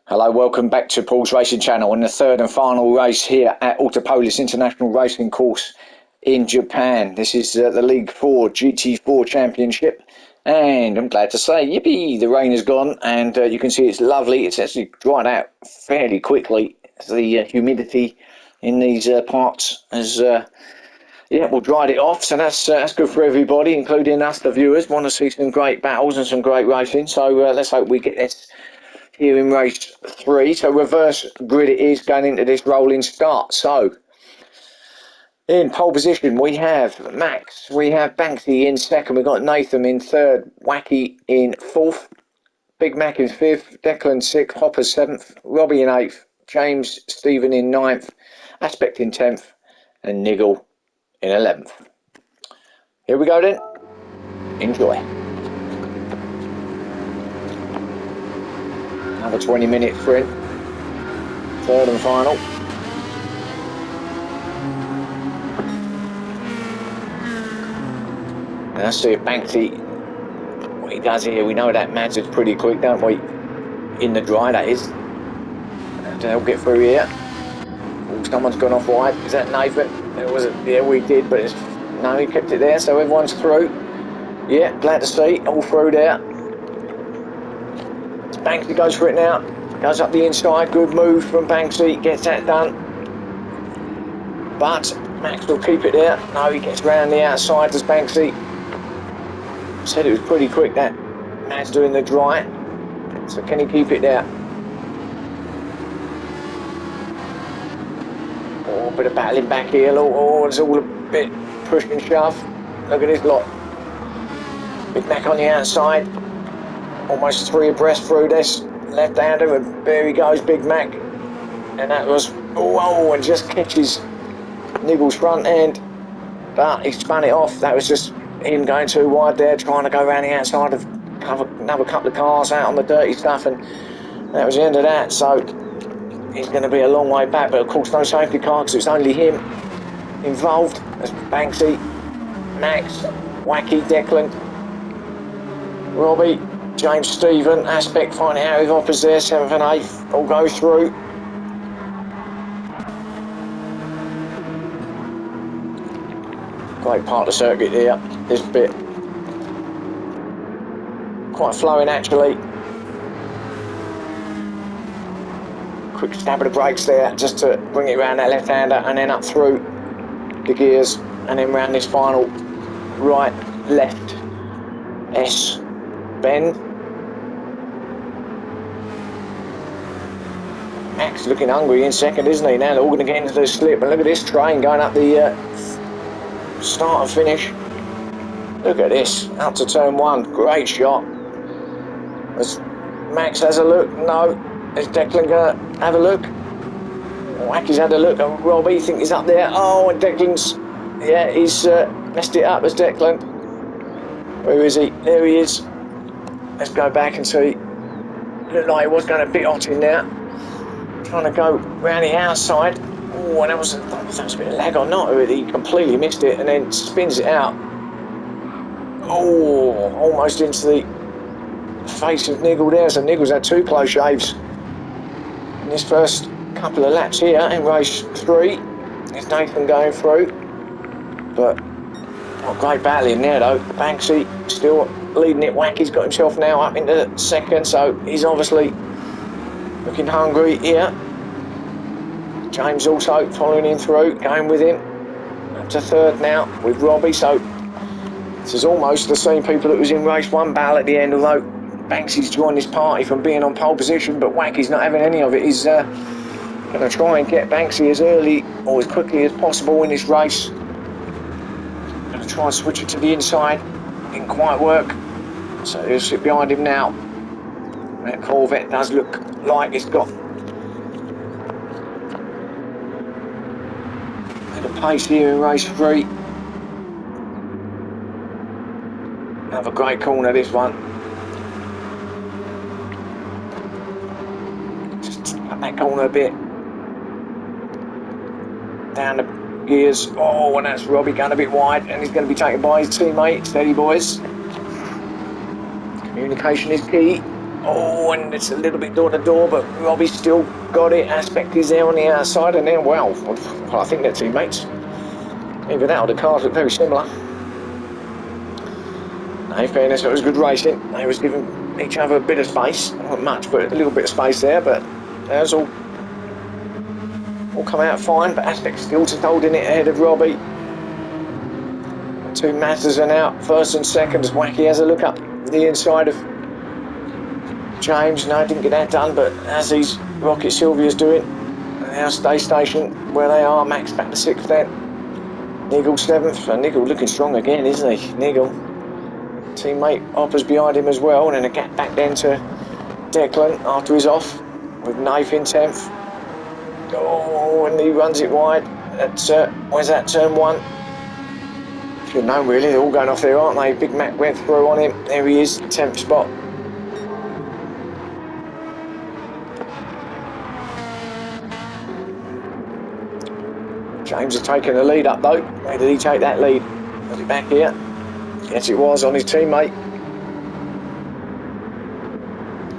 Hello, welcome back to Paul's Racing Channel and the third and final race here at Autopolis International Racing Course in Japan. This is the League 4 GT4 Championship, and I'm glad to say, yippee, the rain has gone and you can see it's lovely. It's actually dried out fairly quickly. The humidity in these parts has we'll dried it off, so that's good for everybody, including us, the viewers. Want to see some great battles and some great racing, so let's hope we get this here in race 3. So reverse grid it is going into this rolling start. So in pole position we have Max, we have Banksy in second, we've got Nathan in third, Wacky in fourth, Big Mac in fifth, Declan sixth, Hopper seventh, Robbie in eighth, James Stephen in ninth, Aspect in 10th, and Niggle in 11th. Here we go then. Enjoy. Another 20-minute sprint. Third and final. And let's see if Banksy, what he does here. We know that Mads is pretty quick, don't we? In the dry, that is. And they'll get through here. Oh, someone's gone off wide. Is that Nathan? It wasn't. Yeah, we did, but no, he kept it there, so everyone's through. Yeah, glad to see. All through there. Banksy goes for it now. Goes up the inside. Good move from Banksy. Gets that done. But Max will keep it there. No, he gets round the outside, does Banksy. Said it was pretty quick, that Max doing the dry. So can he keep it there? Oh, a bit of battling back here. Oh, it's all a bit push and shove. Look at this lot. Big Mac on the outside. Almost 3 abreast through this. Left-hander, and there he goes, Big Mac. And that was, and just catches Niggle's front end. But he spun it off. That was just him going too wide there, trying to go around the outside of another couple of cars out on the dirty stuff, and that was the end of that. So he's going to be a long way back, but of course no safety car because it's only him involved. There's Banksy, Max, Wacky, Declan, Robbie, James Stephen, Aspect finding out if Hopper's there, 7th and 8th, all go through. Great part of the circuit here, this bit. Quite flowing actually. Quick stab of the brakes there, just to bring it around that left-hander and then up through the gears and then round this final right, left, S bend. Max looking hungry in second, isn't he? Now they're all going to get into the slip, and look at this train going up the start and finish. Look at this, up to turn 1, great shot. As Max has a look, no. Is Declan going to have a look? Wacky's had a look, and Robbie think he's up there. Oh, and Declan's, yeah, he's messed it up as Declan. Where is he? There he is. Let's go back and see. Looked like he was going to bit hot in there. Trying to go round the outside. Oh, and that was a bit of lag or not. He completely missed it and then spins it out. Oh, almost into the face of Niggle there. So Niggle's had 2 close shaves in this first couple of laps here in race 3. There's Nathan going through, but not great battling there though. Banksy still leading it. Wacky's got himself now up into second, so he's obviously looking hungry here. James also following him through, going with him. Up to third now with Robbie, so this is almost the same people that was in race 1 battle at the end, although Banksy's joined this party from being on pole position, but Wacky's not having any of it. He's going to try and get Banksy as early or as quickly as possible in this race. Going to try and switch it to the inside. Didn't quite work, so he'll sit behind him now. That Corvette does look like it's got a bit of pace here in race 3. Another great corner, this one. Just cut that corner a bit. Down the gears. Oh, and that's Robbie going a bit wide, and he's going to be taken by his teammate. Steady, boys. Communication is key. Oh, and it's a little bit door to door, but Robbie's still got it. Aspect is there on the outside, and then, well, I think they're teammates. Even out, the cars look very similar. In fairness, it was good racing. They was giving each other a bit of space. Not much, but a little bit of space there, but that's all come out fine, but Aspect still just holding it ahead of Robbie. Two Mazdas are now first and second as Wacky has a look up the inside of James. No, didn't get that done, but as these Rocket Sylvia's doing, now stay station where they are. Max back to sixth then. Nigel seventh, and Nigel looking strong again, isn't he? Nigel. Teammate Hoppers behind him as well, and then a gap back then to Declan after he's off, with Nath in 10th. Oh, and he runs it wide. That's, where's that, turn one? Should know really, they're all going off there, aren't they? Big Mac went through on him. There he is, 10th spot. James has taken the lead up though. Where did he take that lead? Was it back here? Yes, it was, on his teammate.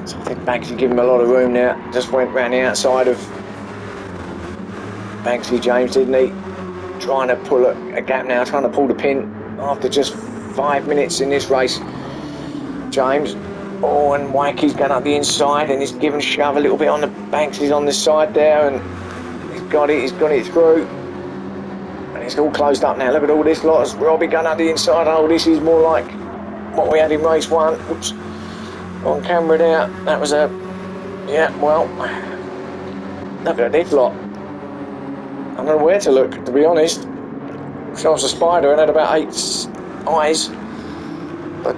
So I think Banksy gave him a lot of room now. Just went round the outside of Banksy James, didn't he? Trying to pull a gap now, trying to pull the pin after just 5 minutes in this race. James. Oh, and Wakey's going up the inside and he's given shove a little bit on the Banksy's on the side there, and he's got it through. And it's all closed up now. Look at all this lot. Robbie going up the inside. Oh, this is more like what we had in race one. Oops. On camera there. That was a... Yeah, well... Look at this lot. I don't know where to look, to be honest. If I was a spider and had about 8 eyes. But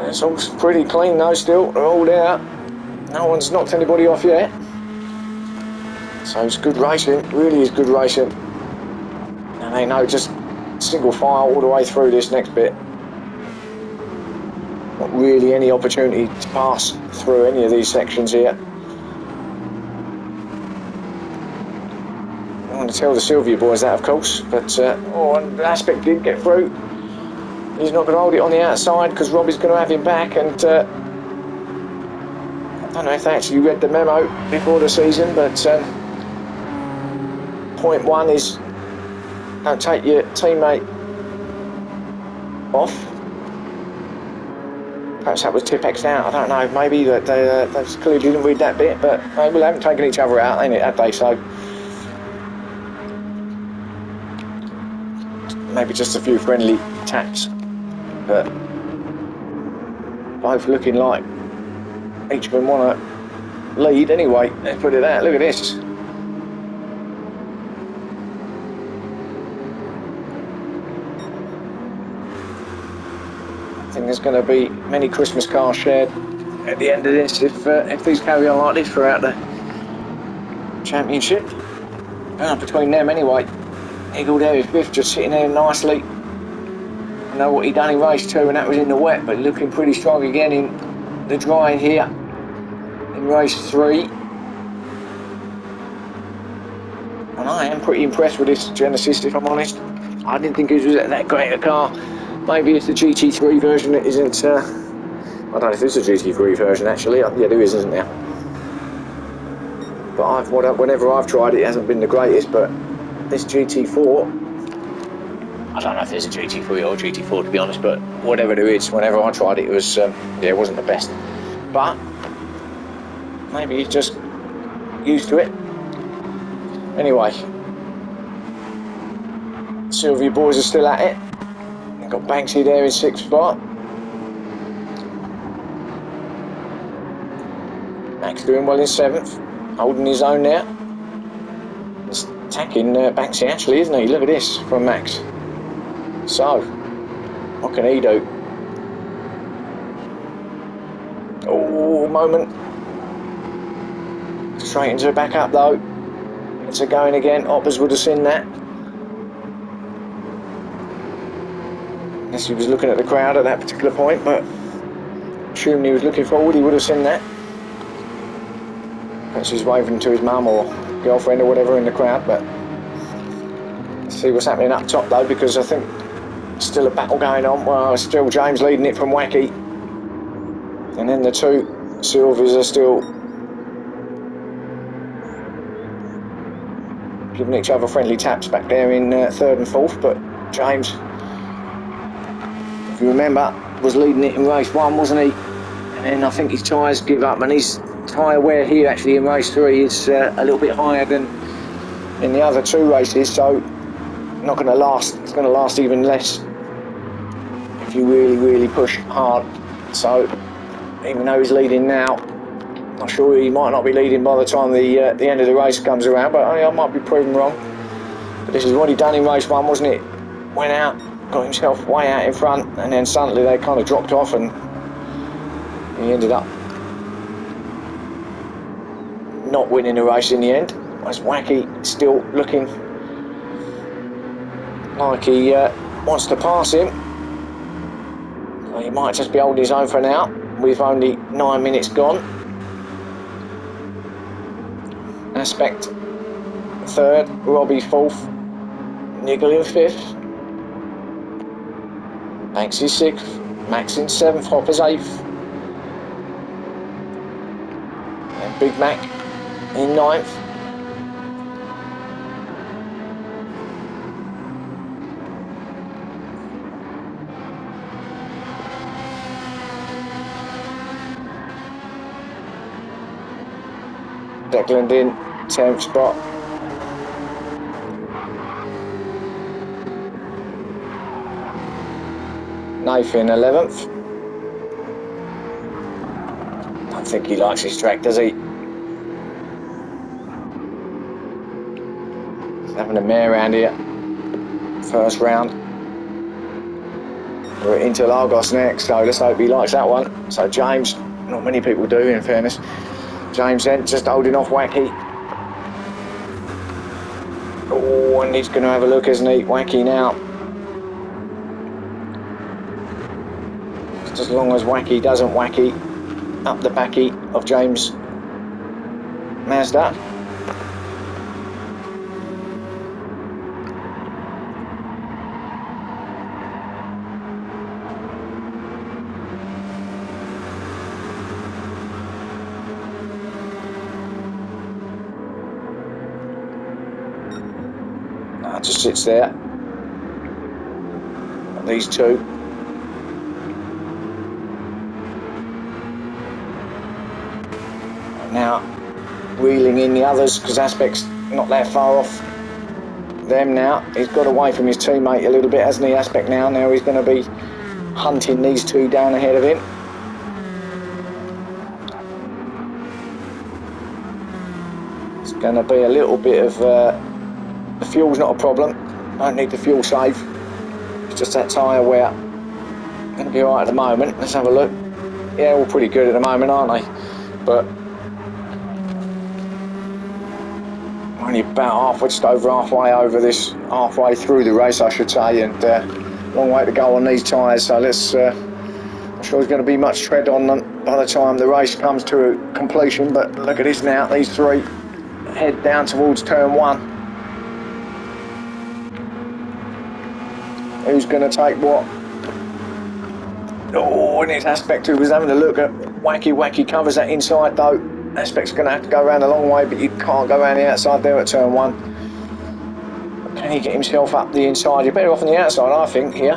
it's all pretty clean though still. They're all there. No one's knocked anybody off yet. So it's good racing, really is good racing. And they know just single file all the way through this next bit. Not really any opportunity to pass through any of these sections here. I want to tell the Sylvia boys that, of course, but oh, and Aspect did get through. He's not going to hold it on the outside because Robbie's going to have him back, and I don't know if they actually read the memo before the season, but point one is don't take your teammate off. Perhaps that was Tipex out, I don't know, maybe that they clearly didn't read that bit, but they will haven't taken each other out, ain't it, have they? So maybe just a few friendly taps, but both looking like each of them want to lead anyway. Let's put it out. Look at this. I think there's going to be many Christmas cars shared at the end of this if these carry on like this throughout the championship. Between them anyway. Eagle there is fifth, just sitting there nicely. I know what he done in race 2, and that was in the wet, but looking pretty strong again in the dry here in race 3. And I am pretty impressed with this Genesis, if I'm honest. I didn't think it was that great a car. Maybe it's the GT3 version that isn't. I don't know if there's a GT3 version actually. Yeah, there is, isn't there? But whenever I've tried it, it hasn't been the greatest. But this GT4, I don't know if there's a GT3 or GT4 to be honest, but whatever there is, whenever I tried it, it was yeah, it wasn't the best. But maybe he's just used to it. Anyway, Sylvia boys are still at it. They've got Banksy there in 6th spot. Max doing well in 7th, holding his own now. He's attacking Banksy actually, isn't he? Look at this from Max. So, what can he do? Oh, moment. Straightens her back up though. It's a going again. Hoppers would have seen that. Guess he was looking at the crowd at that particular point, but assuming he was looking forward, he would have seen that. Perhaps he's waving to his mum or girlfriend or whatever in the crowd, but let's see what's happening up top though, because I think still a battle going on. Well, still James leading it from Wacky. And then the two Silvers are still giving each other friendly taps back there in third and fourth, but James, if you remember, was leading it in race 1, wasn't he? And then I think his tyres give up, and his tyre wear here actually in race 3 is a little bit higher than in the other 2 races, so not going to last. It's going to last even less if you really push hard. So even though he's leading now, not sure he might not be leading by the time the end of the race comes around, but I might be proven wrong. But this is what he done in race 1, wasn't it? Went out, got himself way out in front, and then suddenly they kind of dropped off, and he ended up not winning the race in the end. Whereas Wacky still looking like he wants to pass him. He might just be holding his own for now, with only 9 minutes gone. Aspect third, Robbie fourth, Niggle in fifth, Banks is sixth, Max in seventh, Hopper's eighth, and Big Mac in ninth. Declan in 10th spot. Nathan 11th. Don't think he likes his track, does he? He's having a mare around here. First round. We're into Lagos next, so let's hope he likes that one. So James, not many people do in fairness. James then just holding off Wacky. Oh, and he's going to have a look, isn't he? Wacky now. Just as long as Wacky doesn't wacky up the backy of James Mazda. Just sits there. These two. Now wheeling in the others because Aspect's not that far off them now. He's got away from his teammate a little bit, hasn't he, Aspect now? Now he's going to be hunting these two down ahead of him. It's going to be a little bit of the fuel's not a problem. Don't need the fuel save. It's just that tyre wear. Going to be alright at the moment. Let's have a look. Yeah, all pretty good at the moment, aren't they? But only about just over halfway through the race, I should say, and long way to go on these tyres. So let's. I'm sure there's going to be much tread on them by the time the race comes to completion. But look at this now. These three head down towards turn 1. Who's going to take what? Oh, and it's Aspect who was having a look at Wacky. Wacky covers that inside though. Aspect's going to have to go around a long way, but you can't go around the outside there at turn 1. Can he get himself up the inside? You're better off on the outside, I think, here.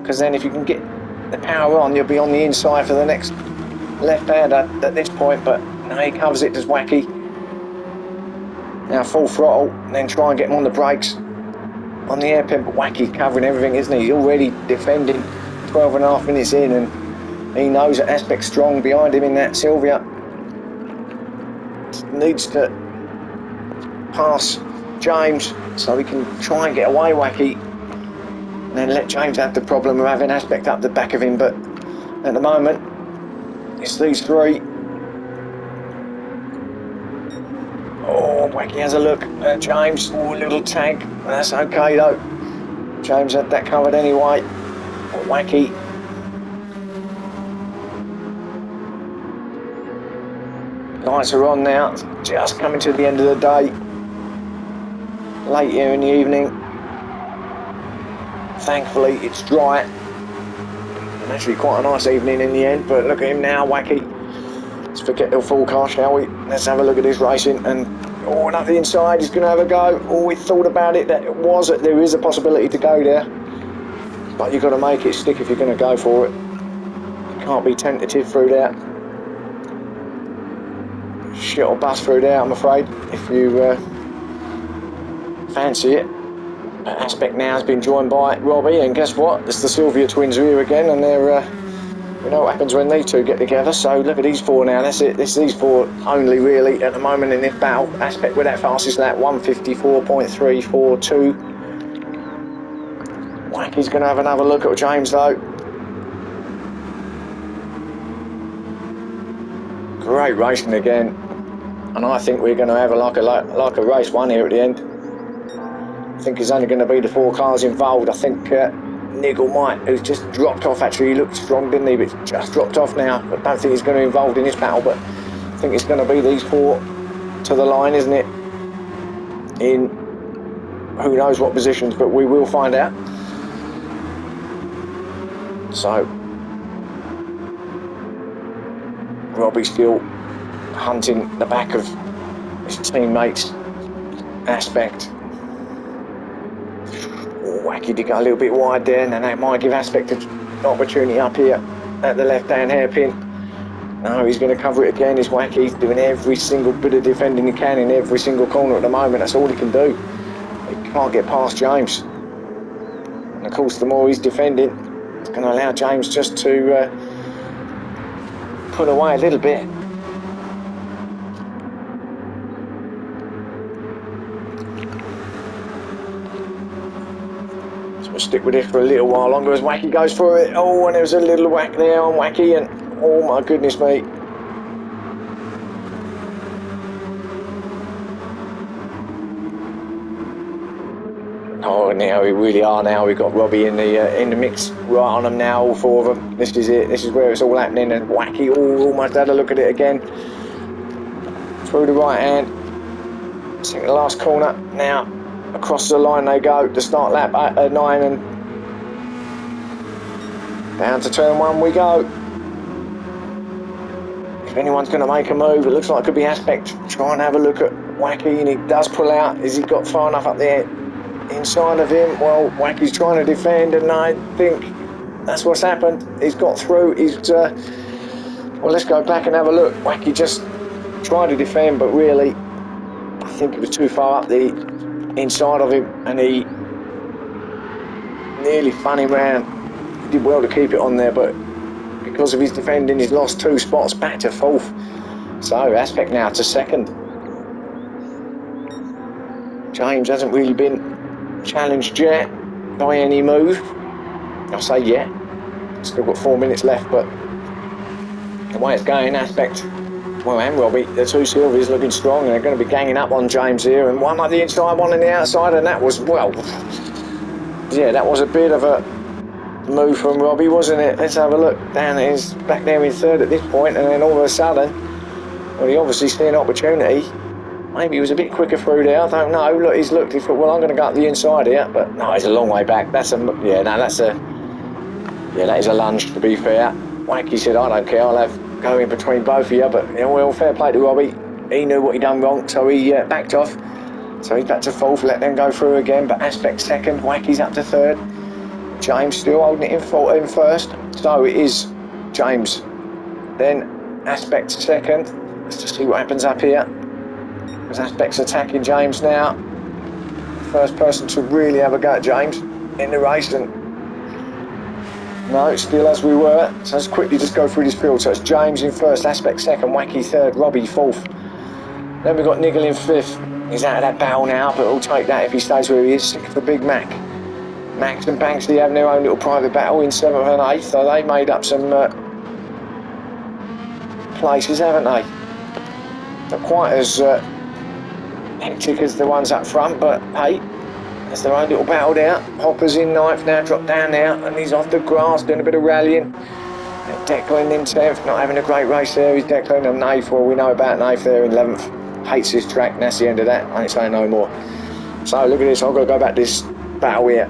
Because then if you can get the power on, you'll be on the inside for the next left-hander at this point. But no, he covers it, does Wacky. Now full throttle, and then try and get him on the brakes. On the hairpin, but Wacky covering everything, isn't he? He's already defending 12.5 minutes in, and he knows that Aspect's strong behind him in that Sylvia. Needs to pass James so he can try and get away Wacky, and then let James have the problem of having Aspect up the back of him. But at the moment, it's these three. Oh, Wacky has a look at James. Oh, a little tag. That's okay though. James had that covered anyway. Oh, Wacky. Lights are on now. Just coming to the end of the day. Late here in the evening. Thankfully, it's dry. Actually quite a nice evening in the end, but look at him now, Wacky. Let's forget the forecast, shall we? Let's have a look at this racing. And oh, and up the inside, he's going to have a go. Oh, we thought about it. There is a possibility to go there, but you've got to make it stick if you're going to go for it. You can't be tentative through there. Shit or bust through there, I'm afraid, if you fancy it. Aspect now has been joined by Robbie, and guess what? It's the Sylvia twins here again, and they're, you know what happens when these two get together. So look at these four now. That's it. This these four only really at the moment in this battle. Aspect with that fastest lap, 154.342. Wacky's going to have another look at James though. Great racing again, and I think we're going to have like a race one here at the end. I think it's only going to be the four cars involved. I think Nigel might, who's just dropped off actually. He looked strong, didn't he? But just dropped off now. I don't think he's going to be involved in this battle, but I think it's going to be these four to the line, isn't it? In who knows what positions, but we will find out. So Robbie's still hunting the back of his teammates. Aspect. Wacky did go a little bit wide there, and that might give Aspect an opportunity up here at the left-hand hairpin. No, he's going to cover it again. He's Wacky. He's doing every single bit of defending he can in every single corner at the moment. That's all he can do. He can't get past James. And of course, the more he's defending, it's going to allow James just to pull away a little bit. We'll stick with it for a little while longer as Wacky goes for it. Oh, and there was a little whack there on Wacky, and oh my goodness me. Oh, now we really are now. We've got Robbie in the mix right on them now, all four of them. This is it. This is where it's all happening, and Wacky almost had a look at it again. Through the right hand. Second to last corner now. Across the line they go, the start lap at 9, and down to turn 1 we go. If anyone's going to make a move, it looks like it could be Aspect. Try and have a look at Wacky, and he does pull out. Has he got far enough up there inside of him? Well, Wacky's trying to defend, and I think that's what's happened. He's got through. He's well, let's go back and have a look. Wacky just tried to defend, but really, I think it was too far up the inside of him, and he nearly spun him round. He did well to keep it on there, but because of his defending, he's lost 2 spots back to 4th. So Aspect now to 2nd. James hasn't really been challenged yet by any move. I'll say yet. Still got 4 minutes left, but the way it's going, Aspect, well, and Robbie, the two Sylvias looking strong, and they're going to be ganging up on James here, and one on the inside, one on the outside, and that was, well, yeah, that was a bit of a move from Robbie, wasn't it? Let's have a look. Down he's back there in 3rd at this point, and then all of a sudden, well, he obviously see an opportunity. Maybe he was a bit quicker through there, I don't know. Look, he's looked, he thought, well, I'm going to go up the inside here, but no, he's a long way back. That is a lunge, to be fair. Wacky said, I don't care, I'll have go in between both of you, but you know, well, fair play to Robbie. He knew what he'd done wrong, so he backed off. So he's back to 4th, let them go through again, but Aspect 2nd, Wacky's up to 3rd. James still holding it in 1st. So it is James, then Aspect 2nd. Let's just see what happens up here. Because Aspect's attacking James now. First person to really have a go at James in the race, and no, it's still as we were. So let's quickly just go through this field. So it's James in 1st, Aspect 2nd, Wacky 3rd, Robbie 4th. Then we've got Nigel in 5th. He's out of that battle now, but we'll take that if he stays where he is. 6th for Big Mac. Max and Banksy having their own little private battle in 7th and 8th. So they made up some places, haven't they? Not quite as hectic as the ones up front, but hey, that's their own little battle there. Hopper's in 9th now, dropped down now, and he's off the grass doing a bit of rallying. Declan in 10th, not having a great race there. He's Declan in 8th. Well, we know about 8th there in 11th. Hates this track, and that's the end of that. I ain't saying no more. So look at this. I've got to go back to this battle here.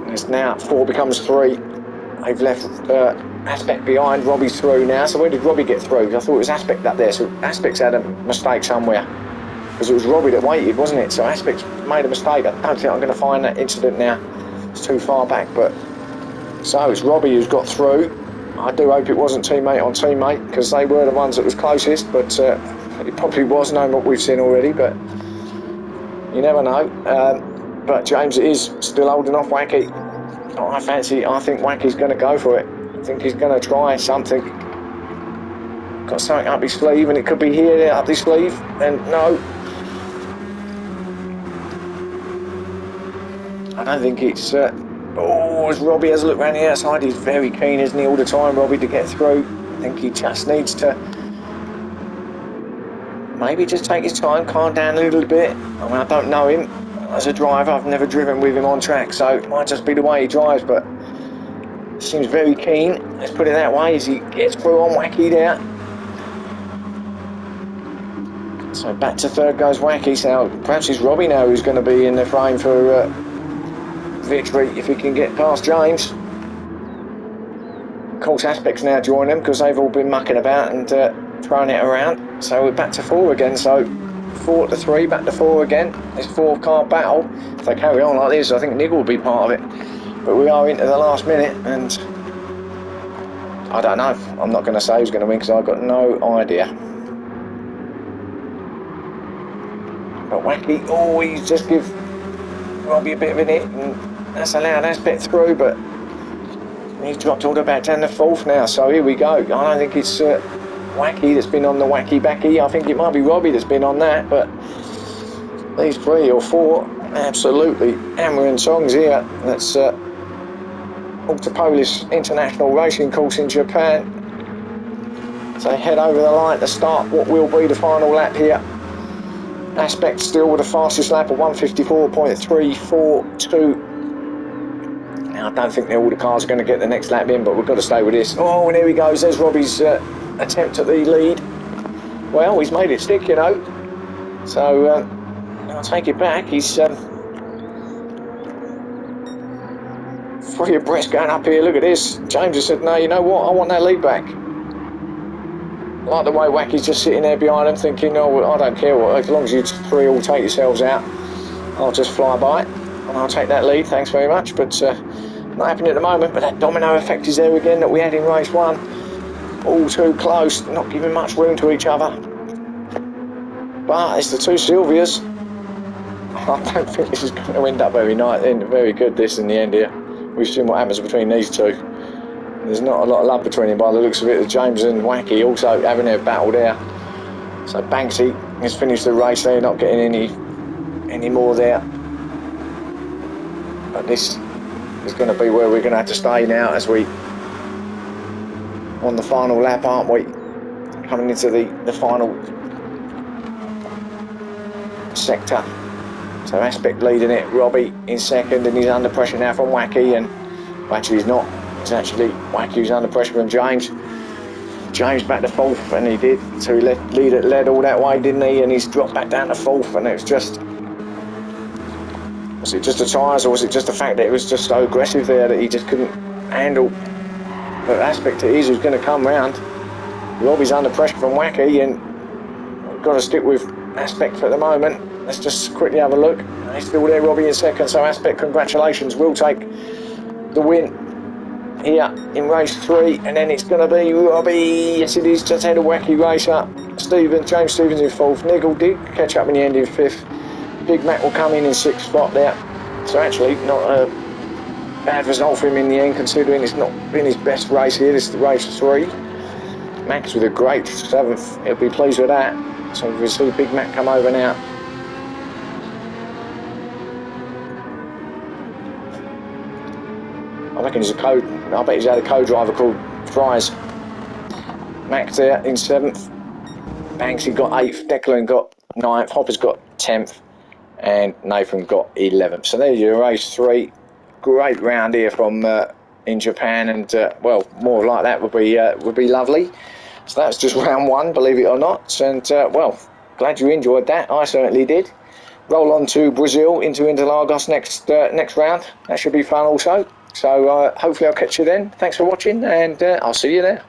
It's now 4 becomes 3. They've left Aspect behind. Robbie's through now. So where did Robbie get through? I thought it was Aspect up there. So Aspect's had a mistake somewhere. Because it was Robbie that waited, wasn't it? So Aspect's made a mistake. I don't think I'm going to find that incident now. It's too far back. But so it's Robbie who's got through. I do hope it wasn't teammate on teammate, because they were the ones that was closest. But it probably was, knowing what we've seen already. But you never know. But James is still holding off Wacky. I think Wacky's going to go for it. I think he's going to try something. Got something up his sleeve, and it could be here, up his sleeve. And no. I don't think it's... as Robbie has a look around the outside, he's very keen, isn't he, all the time, Robbie, to get through. I think he just needs to maybe just take his time, calm down a little bit. I mean, I don't know him as a driver. I've never driven with him on track, so it might just be the way he drives, but he seems very keen, let's put it that way, as he gets through on Wacky there. So back to third goes Wacky. So perhaps it's Robbie now who's going to be in the frame for victory if he can get past James. Of course, Aspect's now joined them because they've all been mucking about and throwing it around. So we're back to 4 again. So 4 to 3, back to 4 again. This 4-car battle. If they carry on like this, I think Nigel will be part of it. But we are into the last minute, and I don't know. I'm not going to say who's going to win because I've got no idea. But Wacky always just give Robbie a bit of a hit, and that's allowed Aspect through, but he's dropped all the way back down to 4th now, so here we go. I don't think it's Wacky that's been on the Wacky Backy. I think it might be Robbie that's been on that, but these 3 or 4 absolutely hammering songs here. That's Autopolis International Racing Course in Japan. So they head over the line to start what will be the final lap here. Aspect still with the fastest lap of 154.342. Now I don't think all the cars are going to get the next lap in, but we've got to stay with this. Oh, and here he goes. There's Robbie's attempt at the lead. Well, he's made it stick, you know. So I'll take it back. He's free abreast going up here. Look at this. James has said, no, you know what? I want that lead back. I like the way Wacky's just sitting there behind him thinking, oh, well, I don't care what, as long as you 3 all take yourselves out, I'll just fly by and I'll take that lead, thanks very much. But not happening at the moment, but that domino effect is there again that we had in race 1. All too close, not giving much room to each other. But it's the 2 Sylvias. I don't think this is going to end up very good, this in the end here. We've seen what happens between these 2. There's not a lot of love between them by the looks of it. James and Wacky also having their battle there. So Banksy has finished the race. They're not getting any more there. But this is going to be where we're going to have to stay now, as we on the final lap, aren't we? Coming into the final sector. So Aspect leading it. Robbie in second, and he's under pressure now from Wacky, and actually he's not. It's actually Wacky who's under pressure from James. James back to 4th, and he did. So he led all that way, didn't he? And he's dropped back down to 4th, and it was just... Was it just the tyres, or was it just the fact that it was just so aggressive there that he just couldn't handle? But Aspect it is who's going to come round. Robbie's under pressure from Wacky, and we've got to stick with Aspect for the moment. Let's just quickly have a look. He's still there, Robbie in second, so Aspect, congratulations, will take the win here in race 3, and then it's going to be Robbie. Yes, it is. Just had a Wacky race up. James Stevens in 4th. Nigel did catch up in the end in 5th. Big Mac will come in 6th spot there. So actually, not a bad result for him in the end, considering it's not been his best race here. This is the race 3. Max with a great 7th. He'll be pleased with that. So we'll see Big Mac come over now. I reckon he's I bet he's had a co-driver called Fries. Max there in 7th. Banksy got 8th. Declan got 9th. Hopper's got 10th. And Nathan got 11th. So there's your race 3. Great round here from in Japan, and well, more like that would be lovely. So that's just round 1, believe it or not. And well, glad you enjoyed that. I certainly did. Roll on to Brazil, into Interlagos next round. That should be fun also. So hopefully I'll catch you then. Thanks for watching, and I'll see you there.